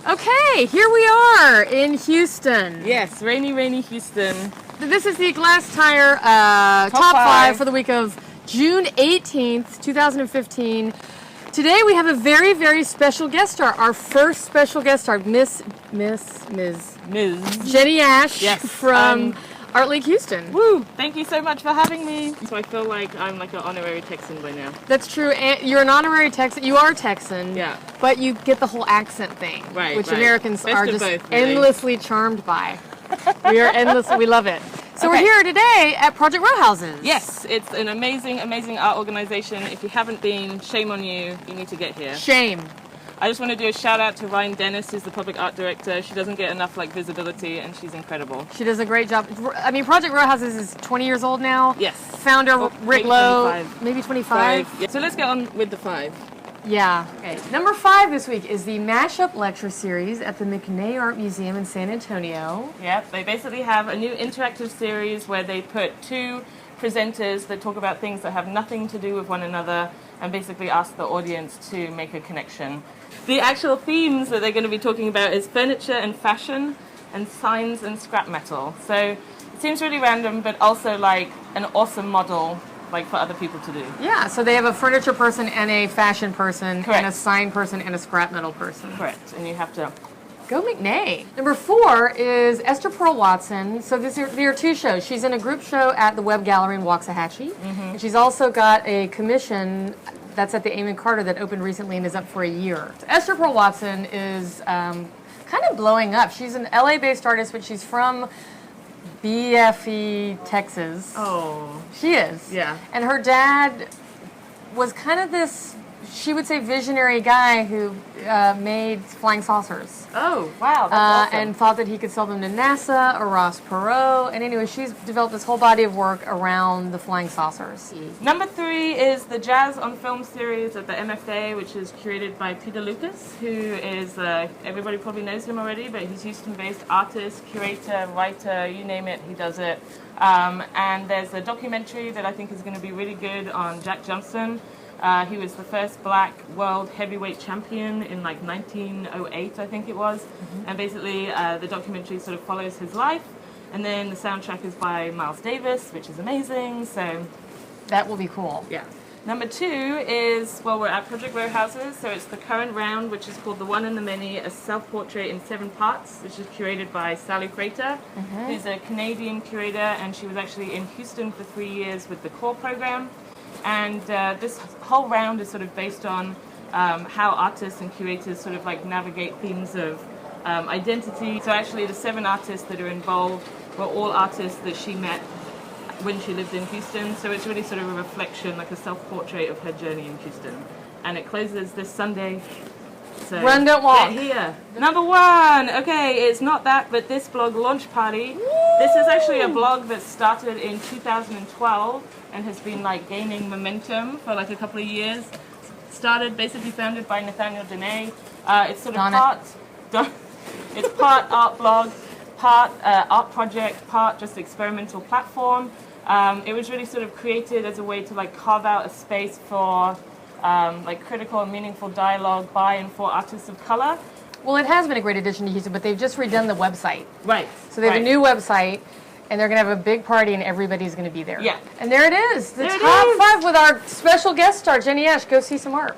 Okay, here we are in Houston. Yes, rainy Houston. This is the Glasstire Top 5 for the week of June 18th, 2015. Today we have a very, very special guest star. Our first special guest star, Miss Jennie Ash from Art League Houston. Woo! Thank you so much for having me. So I feel like I'm like an honorary Texan by now. That's true. And you're an honorary Texan. You are Texan. Yeah. But you get the whole accent thing, which Americans are just endlessly charmed by. We are endless. We love it. So we're here today at Project Row Houses. Yes, it's an amazing, amazing art organization. If you haven't been, shame on you. You need to get here. Shame. I just want to do a shout out to Ryan Dennis, who's the public art director. She doesn't get enough visibility, and she's incredible. She does a great job. I mean, Project Row Houses is 20 years old now. Yes. Founder Rick Lowe, maybe 25. Yeah. So let's get on with the 5. Yeah. Okay. Number 5 this week is the Mashup Lecture Series at the McNay Art Museum in San Antonio. Yep. They basically have a new interactive series where they put 2 presenters that talk about things that have nothing to do with one another and basically ask the audience to make a connection. The actual themes that they're going to be talking about is furniture and fashion and signs and scrap metal. So it seems really random, but also like an awesome model for other people to do. Yeah, so they have a furniture person and a fashion person. Correct. And a sign person and a scrap metal person. Correct, and you have to... Go McNay. Number 4 is Esther Pearl Watson. So there are 2 shows. She's in a group show at the Webb Gallery in Waxahachie. And she's also got a commission that's at the Amon Carter that opened recently and is up for a year. So Esther Pearl Watson is kind of blowing up. She's an LA-based artist, but she's from BFE, Texas. Oh. She is. Yeah. And her dad was kind of this, she would say, visionary guy who made flying saucers. Oh, wow, that's awesome. And thought that he could sell them to NASA or Ross Perot. And anyway, she's developed this whole body of work around the flying saucers. Number 3 is the Jazz on Film series at the MFA, which is curated by Peter Lucas, who is, everybody probably knows him already, but he's Houston-based artist, curator, writer, you name it, he does it. And there's a documentary that I think is going to be really good on Jack Johnson. He was the first black world heavyweight champion in 1908, I think it was. And basically the documentary sort of follows his life. And then the soundtrack is by Miles Davis, which is amazing. So that will be cool. Yeah. Number 2 is, well, we're at Project Row Houses, so it's the current round, which is called The One and the Many, a self-portrait in 7 parts, which is curated by Sally Crater, who's a Canadian curator, and she was actually in Houston for 3 years with the CORE program. And this whole round is sort of based on how artists and curators sort of navigate themes of identity. So actually the 7 artists that are involved were all artists that she met when she lived in Houston. So it's really sort of a reflection, like a self-portrait of her journey in Houston. And it closes this Sunday. So run, don't walk. Get here. Number 1. Okay, it's not that, but this blog launch party. Woo! This is actually a blog that started in 2012 and has been gaining momentum for a couple of years. Started, basically founded by Nathaniel Dene. It's sort of it's part art blog, part art project, part just experimental platform. It was really sort of created as a way to carve out a space for critical and meaningful dialogue by and for artists of color. Well, it has been a great addition to Houston, but they've just redone the website. Right. So they have a new website, and they're going to have a big party, and everybody's going to be there. Yeah. And there it is, the top 5 with our special guest star, Jennie Ash. Go see some art.